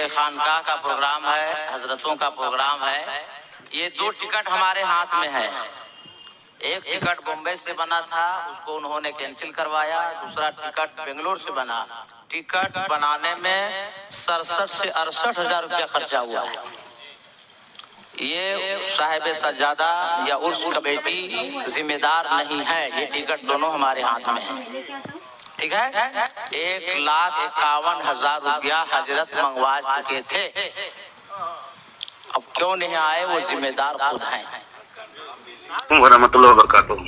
खानकाह का प्रोग्राम है, हजरतों का प्रोग्राम है। ये 2 टिकट हमारे हाथ में है। एक टिकट बॉम्बे से बना था, उसको उन्होंने कैंसिल करवाया। दूसरा टिकट बेंगलोर से बना। टिकट बनाने में 67 से 68 हजार रुपया खर्चा हुआ है। ये साहिब सज्जादा या उर्स कमेटी जिम्मेदार नहीं है। ये टिकट दोनों हमारे हाथ में है। ठीक है, 1,51,000 रुपया हजरत मंगवा चुके थे। अब क्यों नहीं आए, वो जिम्मेदार खुद हैं। वरहमतुल्लाहि वबरकातुहू।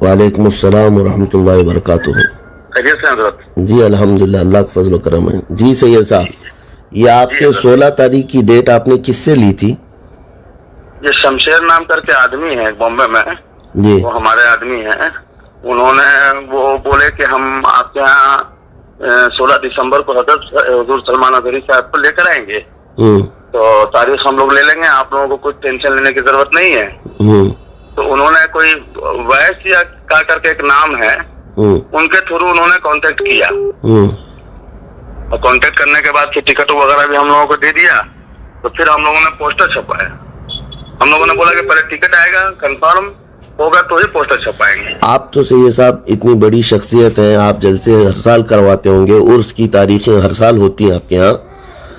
वालेकुम अस्सलाम वरहमतुल्लाहि वबरकातुहू। खैरियत से हजरत? जी अल्हम्दुलिल्लाह, अल्लाह का फजल करम है। जी सैयद साहब, ये आपके 16 तारीख की डेट आपने किससे ली थी? ये शमशेर नाम करके आदमी है बॉम्बे में जी, वो हमारे आदमी हैं। उन्होंने वो बोले कि हम आपके यहाँ 16 दिसंबर को हुजूर सलमान अजहरी साहब को लेकर आएंगे, तो तारीख हम लोग ले लेंगे, आप लोगों को कुछ टेंशन लेने की जरूरत नहीं है। तो उन्होंने कोई वैस या का करके एक नाम है, उनके थ्रू उन्होंने कांटेक्ट किया और कांटेक्ट करने के बाद फिर टिकट वगैरह भी हम लोगों को दे दिया। तो फिर हम लोगों ने पोस्टर छपाया। हम लोगों ने बोला कि पहले टिकट आएगा, कंफर्म होगा तो ही पोस्टर छपाएंगे। आप तो सैयद साहब इतनी बड़ी शख्सियत हैं, आप जलसे हर साल करवाते होंगे, उर्स की तारीखें हर साल होती हैं आपके यहाँ।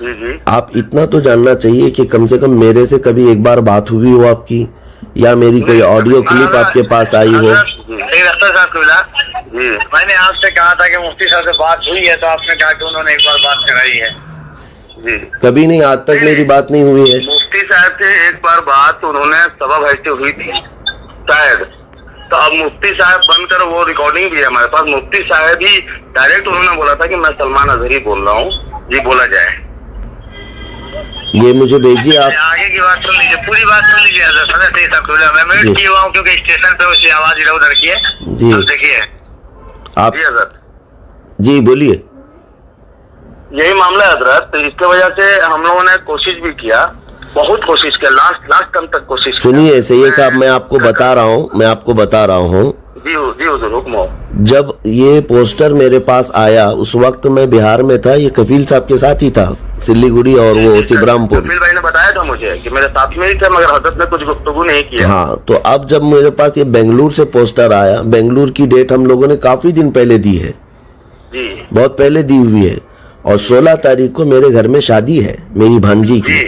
जी। आप इतना तो जानना चाहिए कि कम से कम मेरे से कभी एक बार बात हुई हो आपकी, या मेरी कोई ऑडियो क्लिप आपके पास आई हो। जी, मैंने आपसे कहा था कि मुफ्ती साहब से बात हुई है, तो आपने कहा कि उन्होंने एक बार बात कराई है। जी, कभी नहीं, आज तक मेरी बात नहीं हुई है। मुफ्ती साहब से एक बार बात उन्होंने सभा भजते हुई थी शायद। तो अब मुफ्ती साहब बनकर वो रिकॉर्डिंग भी है हमारे पास। मुफ्ती साहब ही डायरेक्ट उन्होंने बोला था कि मैं सलमान अजहरी बोल रहा हूँ, जी बोला जाए। ये मुझे भेजिए आप। आगे की बात सुन लीजिए, पूरी बात सुन लीजिए। मैं म्यूट किया हुआ हूँ क्योंकि स्टेशन पे उसकी आवाज इधर उधर की है। जी देखिए आप। जी हजरत, जी बोलिए। यही मामला है हजरत। तो इसके वजह से हम लोगों ने कोशिश भी किया, बहुत कोशिश किया, लास्ट टर्म तक कोशिश किया। सुनिए सैयद साहब, मैं आपको बता रहा हूँ जी हुजूर हुक्म हो। जब ये पोस्टर मेरे पास आया उस वक्त मैं बिहार में था, ये कफील साहब के साथ ही था, सिल्लीगुड़ी और वो सिबरामपुर। कफील भाई ने बताया था मुझे कि मेरे साथ में ही थे, मगर हजरत ने कुछ गुफ्तगू नहीं किया। हाँ, तो अब जब मेरे पास ये बेंगलुरु से पोस्टर आया, बेंगलुरु की डेट हम लोगों ने काफी दिन पहले दी है, जी बहुत पहले दी हुई है, और 16 तारीख को मेरे घर में शादी है मेरी भांजी की।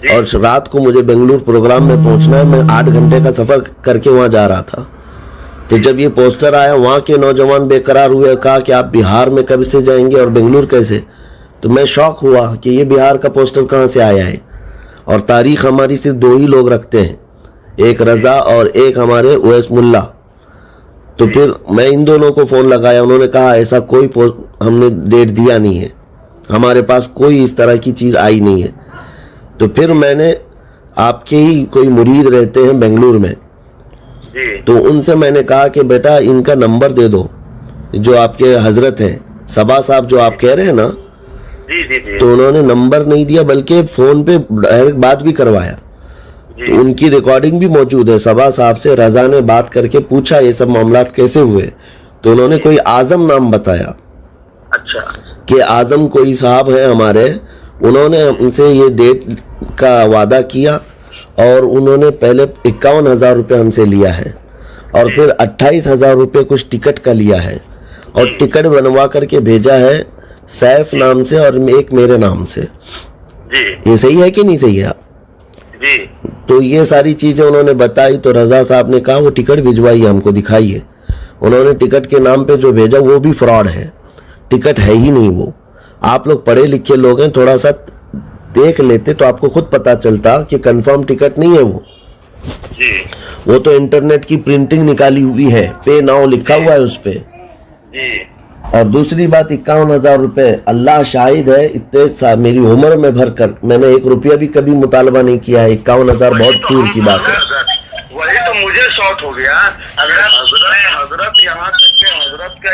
और रात को मुझे बेंगलुरु प्रोग्राम में पहुंचना है। मैं 8 घंटे का सफर करके वहां जा रहा था। तो जब ये पोस्टर आया, वहां के नौजवान बेकरार हुए, कहा कि आप बिहार में कब से जाएंगे और बेंगलुरु कैसे। तो मैं शौक हुआ कि ये बिहार का पोस्टर कहाँ से आया है। और तारीख हमारी सिर्फ 2 ही लोग रखते हैं, एक रजा और एक हमारे ओएस मुल्ला। तो फिर मैं इन दोनों को फोन लगाया, उन्होंने कहा ऐसा कोई हमने डेट दिया नहीं है, हमारे पास कोई इस तरह की चीज़ आई नहीं है। तो फिर मैंने, आपके ही कोई मुरीद रहते हैं बेंगलुरु में, तो उनसे मैंने कहा कि बेटा इनका नंबर दे दो, जो आपके हजरत हैं सबा साहब जो आप कह रहे हैं ना। जी। तो उन्होंने नंबर नहीं दिया, बल्कि फोन पे डायरेक्ट बात भी करवाया। तो उनकी रिकॉर्डिंग भी मौजूद है। सबा साहब से रजा ने बात करके पूछा ये सब मामलात कैसे हुए, तो उन्होंने कोई आजम नाम बताया। अच्छा। कि आजम कोई साहब है हमारे, उन्होंने हमसे ये डेट का वादा किया और उन्होंने पहले 51,000 रुपये हमसे लिया है, और फिर 28,000 रुपये कुछ टिकट का लिया है, और टिकट बनवा करके भेजा है सैफ नाम से और एक मेरे नाम से। जी, ये सही है कि नहीं सही है? जी। तो ये सारी चीजें उन्होंने बताई। तो रजा साहब ने कहा वो टिकट भिजवाइए, हमको दिखाइए। उन्होंने टिकट के नाम पे जो भेजा वो भी फ्रॉड है, टिकट है ही नहीं वो। आप लोग पढ़े लिखे लोग हैं, थोड़ा सा देख लेते तो आपको खुद पता चलता कि कंफर्म टिकट नहीं है वो। जी। वो तो इंटरनेट की प्रिंटिंग निकाली हुई है, पे नाउ लिखा हुआ है उस पे। जी। और दूसरी बात 51,000 रुपये, अल्लाह शाहिद है, इतने मेरी उम्र में भर कर मैंने 1 रुपया भी कभी मुतालबा नहीं किया है। 51,000 बहुत दूर की बात है। वही तो मुझे शॉर्ट हो गया। हजरत यहाँ तक के हजरत का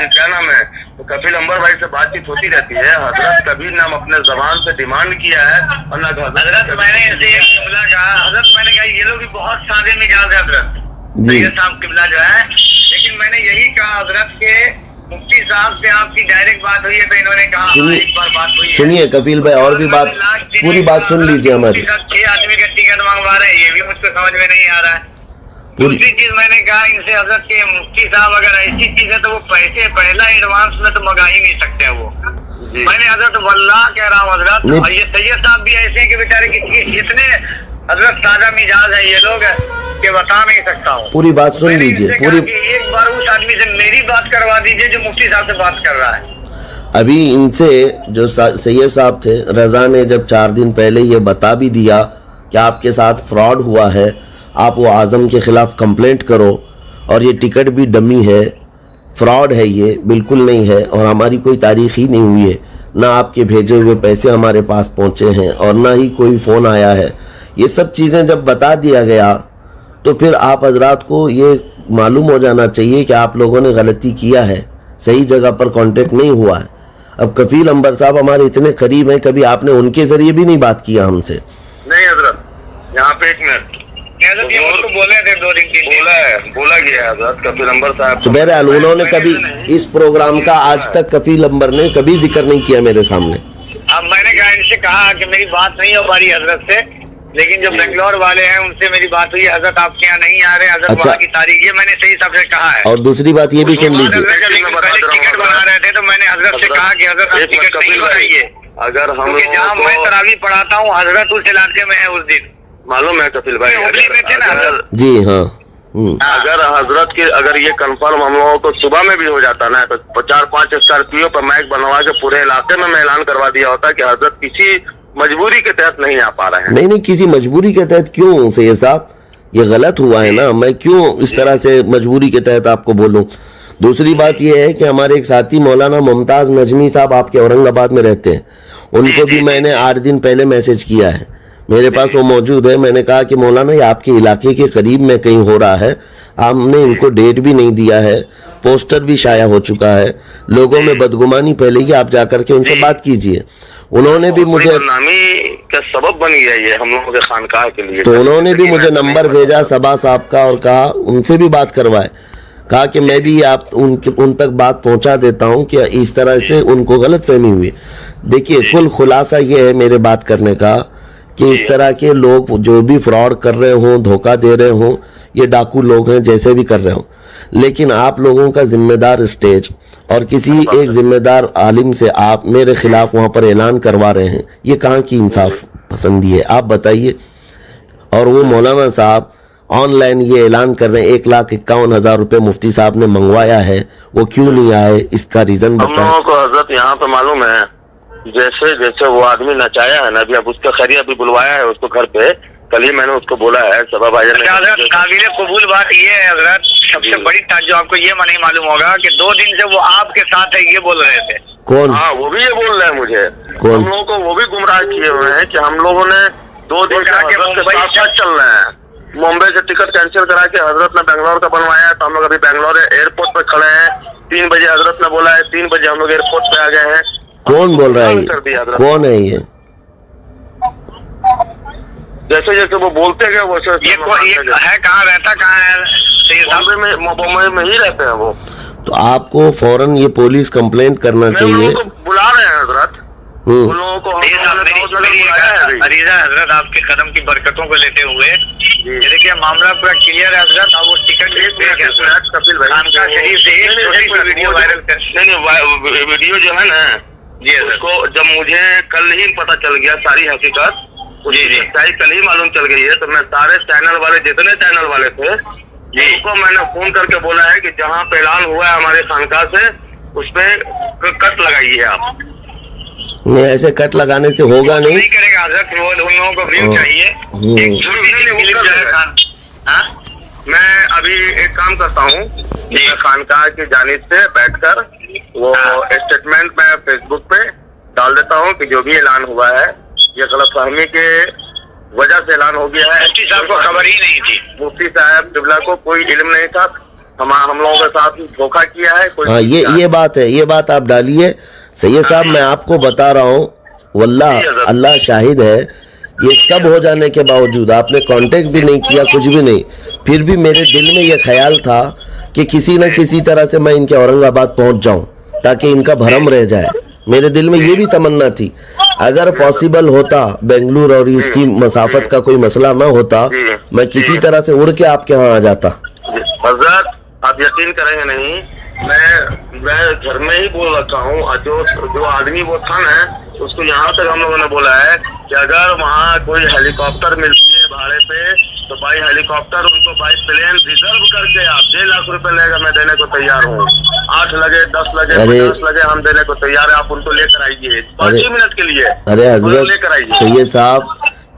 क्या नाम है, तो कपिल अंबर भाई से बातचीत होती रहती है। हजरत कभी ना अपने जबान से डिमांड किया है और ना हजरत मैंने कहा ये लोग भी बहुत सादे मिजाज है हजरत साहब किबला जो है। लेकिन मैंने यही कहा हजरत के मुफ्ती साहब से आपकी डायरेक्ट बात हुई है तो इन्होंने कहा एक बार बात हुई है। सुनिए कफील भाई, और भी बात, पूरी बात सुन लीजिए हमारी। 6 आदमी का टिकट मंगवा रहे हैं, ये भी मुझको समझ में नहीं आ रहा है। दूसरी चीज मैंने कहा इनसे हजरत के मुफ्ती साहब अगर ऐसी चीज है तो वो पैसे पहला एडवांस में तो मंगा ही नहीं सकते वो। मैंने हजरत वल्लाह कह रहा हूँ हजरत, और ये सैयद साहब भी ऐसे हैं कि बेचारे इतने हजरत सादा मिजाज है ये लोग कि बता नहीं सकता हूँ। पूरी बात सुन लीजिए पूरी। एक बार उस आदमी से मेरी बात करवा दीजिए जो मुफ्ती साहब से बात कर रहा है। अभी इनसे जो सैयद साहब थे, रजा ने जब 4 दिन पहले ये बता भी दिया कि आपके साथ फ्रॉड हुआ है, आप वो आज़म के ख़िलाफ़ कंप्लेंट करो, और ये टिकट भी डमी है, फ्रॉड है, ये बिल्कुल नहीं है, और हमारी कोई तारीख ही नहीं हुई है, ना आपके भेजे हुए पैसे हमारे पास पहुंचे हैं और ना ही कोई फ़ोन आया है। ये सब चीज़ें जब बता दिया गया तो फिर आप हजरात को ये मालूम हो जाना चाहिए कि आप लोगों ने गलती किया है, सही जगह पर कांटेक्ट नहीं हुआ है। अब कफील अंबर साहब हमारे इतने करीब हैं, कभी आपने उनके ज़रिए भी नहीं बात किया हमसे? नहीं हजरत, यहाँ पे एक मिनट तो बोले थे 2 दिन 3 दिन बोला गया हजरत कफील अंबर साहब। तो बहरहाल उन्होंने कभी इस प्रोग्राम का आज तक कफील अंबर ने कभी जिक्र नहीं किया मेरे सामने। अब मैंने कहा इनसे कहा कि मेरी बात नहीं हो पा रही हजरत से, लेकिन जो बेंगलोर वाले हैं उनसे मेरी बात हुई, हजरत आपके यहाँ नहीं आ रहे, हजरत वहाँ की तारीख ये मैंने सही सबसे कहा है। और दूसरी बात ये भी सुन लीजिए, टिकट बना रहे थे तो मैंने हजरत से कहा कि हजरत आप टिकट नहीं बनाइए, अगर हम जहाँ मैं तरावी पढ़ाता हूँ हजरत उस इलाके में है, उस दिन मालूम है कपिल भाई में थे ना। जी हाँ। अगर हजरत के अगर ये कंफर्म हम लोगों को सुबह में भी हो जाता ना तो 4-5 स्कॉर्पियो पर माइक बनवा के पूरे इलाके में मैं ऐलान करवा दिया होता कि हजरत किसी मजबूरी के तहत नहीं आ पा रहे हैं। नहीं, किसी मजबूरी के तहत क्यों सैयद साहब, ये गलत हुआ है ना, मैं क्यों इस तरह से मजबूरी के तहत आपको बोलूं। दूसरी बात यह है कि हमारे एक साथी मौलाना मुमताज नजमी साहब आपके औरंगाबाद में रहते हैं, उनको भी मैंने 8 दिन पहले मैसेज किया है, मेरे पास वो मौजूद है। मैंने कहा कि मौलाना ये आपके इलाके के करीब में कहीं हो रहा है, आपने इनको डेट भी नहीं दिया है, पोस्टर भी शाया हो चुका है, लोगों में बदगुमानी फैलेगी, आप जाकर के उनसे बात कीजिए। उन्होंने भी मुझे बदनामी का सबब बन गया ये हम लोगों के खानकाह के लिए, तो उन्होंने भी मुझे नंबर भेजा सबा साहब का और कहा उनसे भी बात करवाए, कहा कि मैं भी आप उन तक बात पहुंचा देता हूं कि इस तरह से उनको गलत फहमी हुई। देखिए कुल खुलासा ये है मेरे बात करने का कि इस तरह के लोग जो भी फ्रॉड कर रहे हों, धोखा दे रहे हों, ये डाकू लोग हैं, जैसे भी कर रहे हों, लेकिन आप लोगों का जिम्मेदार स्टेज और किसी एक जिम्मेदार आलिम से आप मेरे खिलाफ वहां पर ऐलान करवा रहे हैं, ये कहाँ की इंसाफ पसंदी है, आप बताइए। और वो मौलाना साहब ऑनलाइन ये ऐलान कर रहे हैं 1,51,000 रुपये मुफ्ती साहब ने मंगवाया है, वो क्यों नहीं आए, इसका रीजन बताएं। हम लोगों को हजरत यहाँ पे मालूम है, जैसे जैसे वो आदमी नचाया है ना, अभी अब उसका खैरिया भी बुलवाया है उसको घर पे, कल ही मैंने उसको बोला है सबा भाई ने। काबिल कबूल बात ये है हजरत, सबसे बड़ी जो आपको ये नहीं मालूम होगा कि 2 दिन से वो आपके साथ है ये बोल रहे थे। कौन? हाँ वो भी ये बोल रहे हैं मुझे, कौन? हम लोगों को वो भी गुमराह किए हुए हैं कि हम लोगों ने 2 दिन से हजरत के साथ चल रहे हैं। मुंबई से टिकट कैंसिल करा के हजरत ने बेंगलोर का बनवाया है, तो हम लोग अभी बेंगलोर एयरपोर्ट पे खड़े हैं। 3 बजे हजरत ने बोला है, 3 बजे हम लोग एयरपोर्ट पे आ गए हैं। कौन बोल रहा है, कौन है ये? जैसे जैसे वो बोलते गए वैसे ये है, कहाँ रहता कहाँ है, मुंबई में ही रहते हैं वो। तो आपको फौरन ये पुलिस कंप्लेंट करना चाहिए। बुला रहे हैं हजरत, उन लोगों को अरीजा हजरत आपके कदम की बरकतों को लेते हुए देखिए मामला पूरा क्लियर है हजरत। अब वो टिकट कपिल भाई शरीफ से एक वीडियो वायरल कर, नहीं वीडियो जो है ना जी, उसको जब मुझे कल ही पता चल गया सारी हकीकत, उसकी सच्चाई कल ही मालूम चल गई है, तो मैं सारे चैनल वाले जितने चैनल वाले थे उनको मैंने फोन करके बोला है कि जहाँ पे ऐलान हुआ है हमारे खानकाह से उस पे कट लगाइए आप। नहीं ऐसे कट लगाने से होगा नहीं करेगा हजरत, वो उन लोगों को व्यू चाहिए। एक छोटी सी क्लिप जो है, मैं अभी एक काम करता हूँ, खानकाह की जानिब से बैठकर वो स्टेटमेंट मैं फेसबुक पे डाल देता हूँ कि जो भी ऐलान हुआ है ये गलतफहमी के वजह से ऐलान हो गया है। मुफ्ती साहब को खबर ही नहीं थी, मुफ्ती साहब किबला को कोई इल्म नहीं था, हम लोगों के साथ धोखा किया है। हाँ ये बात है, ये बात आप डालिए सैयद साहब। मैं आपको बता रहा हूँ, वल्लाह अल्लाह शाहिद है, ये सब हो जाने के बावजूद आपने कांटेक्ट भी नहीं किया, कुछ भी नहीं, फिर भी मेरे दिल में ये ख्याल था कि किसी न किसी तरह से मैं इनके औरंगाबाद पहुंच जाऊं ताकि इनका भरम रह जाए। मेरे दिल में ये भी तमन्ना थी, अगर पॉसिबल होता बेंगलुरु और इसकी मसाफत का कोई मसला ना होता, मैं किसी तरह से उड़ के आपके यहाँ आ जाता। हजरत आप यकीन करेंगे नहीं, मैं घर में ही बोल रखा हूँ। जो आदमी वो था ना, उसको यहाँ तक हम लोगों ने बोला है कि अगर वहाँ कोई हेलीकॉप्टर मिलती है भाड़े पे तो बाई हेलीकॉप्टर उनको बाई प्लेन रिजर्व करके आप 1.5 लाख रुपए लेगा, मैं देने को तैयार हूँ। 8 लगे 10 लगे 50 लगे, हम देने को तैयार है। आप उनको लेकर आइए 5 ही मिनट के लिए। अरे हजरत लेकर आइए। सैयद साहब,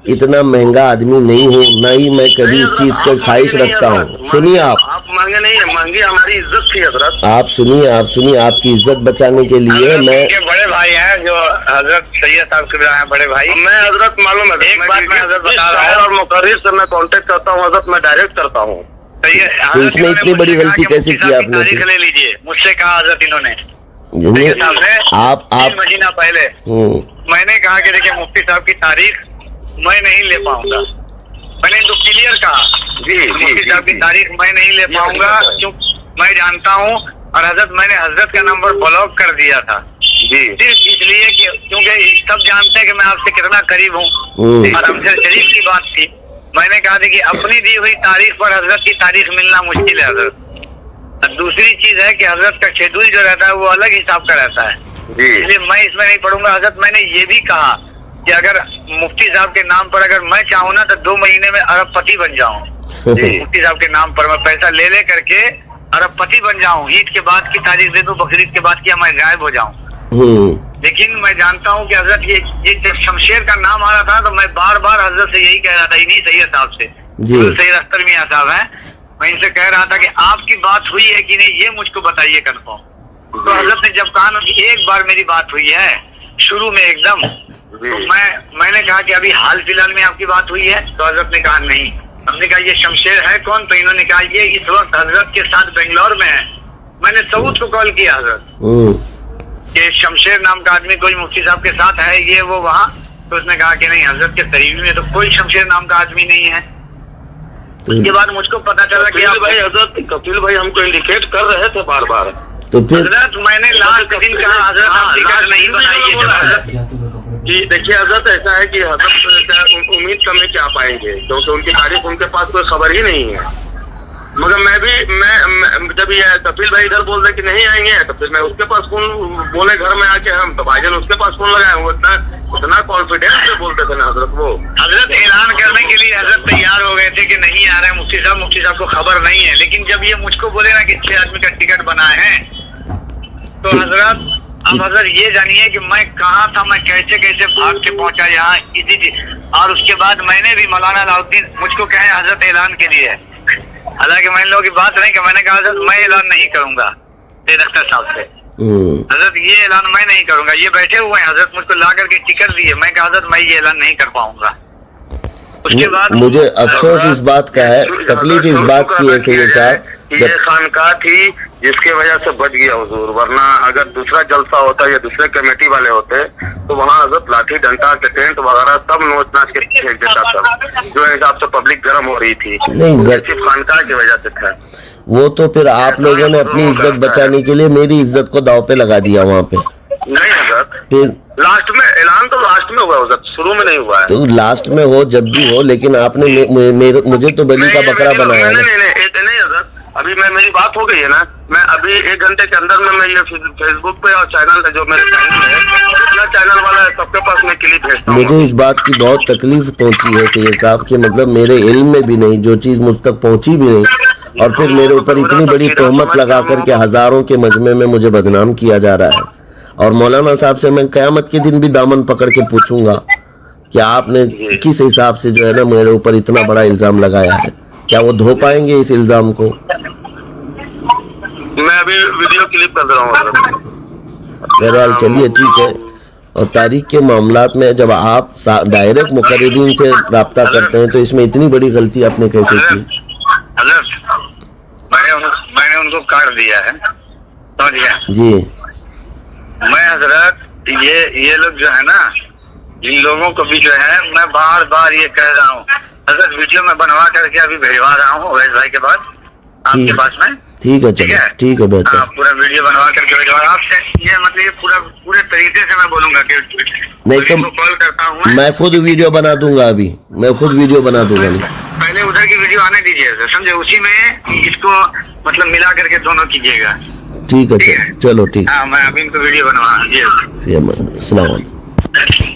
इतना महंगा आदमी नहीं हूँ, ना ही मैं कभी इस चीज का ख्वाहिश रखता हूँ। सुनिए, आप महंगे नहीं है, महंगी हमारी इज्जत थी हजरत। आप सुनिए, आपकी इज्जत बचाने के लिए मैं बड़े भाई हैं जो हजरत सैयद साहब के हैं, बड़े भाई। मैं हजरत मालूम है, एक बात मैं हजरत बता रहा हूँ और मुकर्रिर से मैं कांटेक्ट करता हूँ हजरत, मैं डायरेक्ट करता हूँ। तो इसमें इतनी बड़ी गलती कैसे की आपने? तारीख ले लीजिए, मुझसे कहा हजरत इन्होंने आप महीना पहले मैंने कहा कि देखिए मुफ्ती साहब की तारीख मैं नहीं ले पाऊंगा। मैंने इनको क्लियर कहा मुफ्ती साहब की तारीख मैं नहीं ले पाऊंगा, क्योंकि मैं जानता हूँ। और मैंने हजरत का नंबर ब्लॉक कर दिया था सिर्फ इसलिए कि क्योंकि सब जानते हैं कि मैं आपसे कितना करीब हूँ और हमसे शरीफ की बात थी। मैंने कहा था कि अपनी दी हुई तारीख पर हजरत की तारीख मिलना मुश्किल है हजरत। दूसरी चीज है कि हजरत का शेड्यूल जो रहता है वो अलग हिसाब का रहता है, इसलिए मैं इसमें नहीं पढ़ूंगा। हजरत मैंने ये भी कहा कि अगर मुफ्ती साहब के नाम पर अगर मैं चाहूँ ना तो 2 महीने में अरबपति बन जाऊँ। मुफ्ती साहब के नाम पर मैं पैसा ले करके अरबपति बन जाऊँ, ईद के बाद की तारीख दे दूं, बकरीद के बाद की मैं गायब हो जाऊँ। लेकिन मैं जानता हूँ कि हजरत ये जब शमशेर का नाम आ रहा था तो मैं बार बार हजरत से यही कह रहा था, इन्हीं सैयद साहब से, सैयद अख्तर मियां साहब हैं, मैं इनसे कह रहा था कि आपकी बात हुई है कि नहीं ये मुझको बताइए कंफर्म। तो हजरत ने जब कहा कि एक बार मेरी बात हुई है शुरू में एकदम, तो मैंने कहा कि अभी हाल फिलहाल में आपकी बात हुई है, तो हजरत ने कहा नहीं। हमने कहा ये शमशेर है कौन? तो इन्होंने कहा ये इस वक्त हजरत के साथ बेंगलोर में है। मैंने सऊद को कॉल किया हजरत कि शमशेर नाम का आदमी कोई मुफ्ती साहब के साथ है ये वो वहाँ, तो उसने कहा कि नहीं हजरत के करीब में तो कोई शमशेर नाम का आदमी नहीं है। उसके बाद मुझको पता चला कि भाई हजरत कपिल भाई हमको इंडिकेट कर रहे थे बार बार। तो फिर हजरत मैंने लास्ट दिन कहा हजरत आप टिकट नहीं बनाइए कि देखिए हजरत ऐसा है कि हजरत उम्मीद कम क्या पाएंगे, क्योंकि उनकी तारीख उनके पास कोई खबर ही नहीं है। मगर मैं जब ये कपिल भाई इधर बोल रहे कि नहीं आएंगे तो फिर मैं उसके पास फोन बोले घर में आके हम तो भाईजान उसके पास फोन लगाए, वो उतना कॉन्फिडेंस से बोलते थे ना हजरत। वो हजरत ऐलान करने के लिए हजरत तैयार हो गए थे कि नहीं आ रहे मुफ्ती साहब को खबर नहीं है। लेकिन जब ये मुझको बोले ना कि 6 आदमी का टिकट बनाए हैं, तो हजरत अब हजरत ये जानिए कि मैं कहाँ था, मैं कैसे कैसे भाग के पहुंचा यहाँ इसी। और उसके बाद मैंने भी मौलाना अलाउद्दीन मुझको कहे हजरत ऐलान के लिए, हालांकि मैंने लोगों की बात नहीं कि मैंने कहा हजरत मैं ऐलान नहीं करूंगा सैयद अख्तर साहब से, हजरत ये ऐलान मैं नहीं करूंगा। ये बैठे हुए हैं हजरत मुझको ला करके टिकट दिए, मैं कहा हजरत मैं ये ऐलान नहीं कर पाऊंगा। उसके बाद मुझे अफसोस इस बात का है, तकलीफ इस बात की है सैयद साहब, ये खानकाह थी जिसके वजह से बच गया हुजूर, वरना अगर दूसरा जलसा होता या दूसरे कमेटी वाले होते तो वहाँ हजरत लाठी डंडा के टेंट वगैरह सब नोच नाच के फेंक देता था, जो हिसाब से पब्लिक गर्म हो रही थी। नहीं सिर्फ खानकाह की वजह से था वो, तो फिर आप लोगों ने अपनी इज्जत बचाने के लिए मेरी इज्जत को दाव पे लगा दिया वहाँ पे। नहीं हजरत, फिर लास्ट में ऐलान तो लास्ट में हुआ हजरत, शुरू में नहीं हुआ है। तो लास्ट में हो जब भी हो, लेकिन आपने मुझे तो बलि का बकरा बनाया। नहीं हजरत, अभी मेरी बात हो गई है ना, मैं अभी 1 घंटे के अंदर में मैं ये फेसबुक पे और चैनल जो मेरे चैनल है जितना चैनल वाला है सबके पास मैं क्लिप भेजता हूँ। मुझे इस बात की बहुत तकलीफ पहुंची है सैयद साहब कि मतलब मेरे इल्म में भी नहीं, जो चीज मुझ तक पहुंची भी नहीं, और फिर मेरे ऊपर इतनी बड़ी तोहमत लगा करके हजारों के मजमे में मुझे बदनाम किया जा रहा है। और मौलाना साहब से मैं क़यामत के दिन भी दामन पकड़ के पूछूंगा कि आपने किस हिसाब से जो है ना मेरे ऊपर इतना बड़ा इल्जाम लगाया है, क्या वो धो पाएंगे इस इल्जाम को? मैं अभी वीडियो क्लिप कर रहा हूँ। बहरहाल चलिए ठीक है। और तारीख के मामलात में जब आप डायरेक्ट मुकर्रिरीन से राब्ता करते हैं तो इसमें इतनी बड़ी गलती आपने कैसे की? मैंने उनको काट दिया है, समझ गया जी। मैं हजरत ये लोग जो है ना, इन लोगों को भी जो है मैं बार बार ये कह रहा हूँ हजरत, वीडियो में बनवा करके अभी भेजवा रहा हूँ अवैध भाई के पास आपके पास में। ठीक है, चलो ठीक है, बेहतर। हाँ, पूरा वीडियो बनवा करके भेजवा आपसे। ये मतलब ये पूरे तरीके से मैं बोलूंगा कि नहीं तो कॉल करता हूँ मैं खुद वीडियो बना दूंगा, अभी मैं खुद वीडियो बना दूंगा। पहले उधर की वीडियो आने दीजिए सर, समझे, उसी में इसको मतलब मिला करके दोनों कीजिएगा। ठीक है, चलो ठीक। हाँ, मैं अभी इनको वीडियो बनवा। जी, अस्सलाम वालेकुम।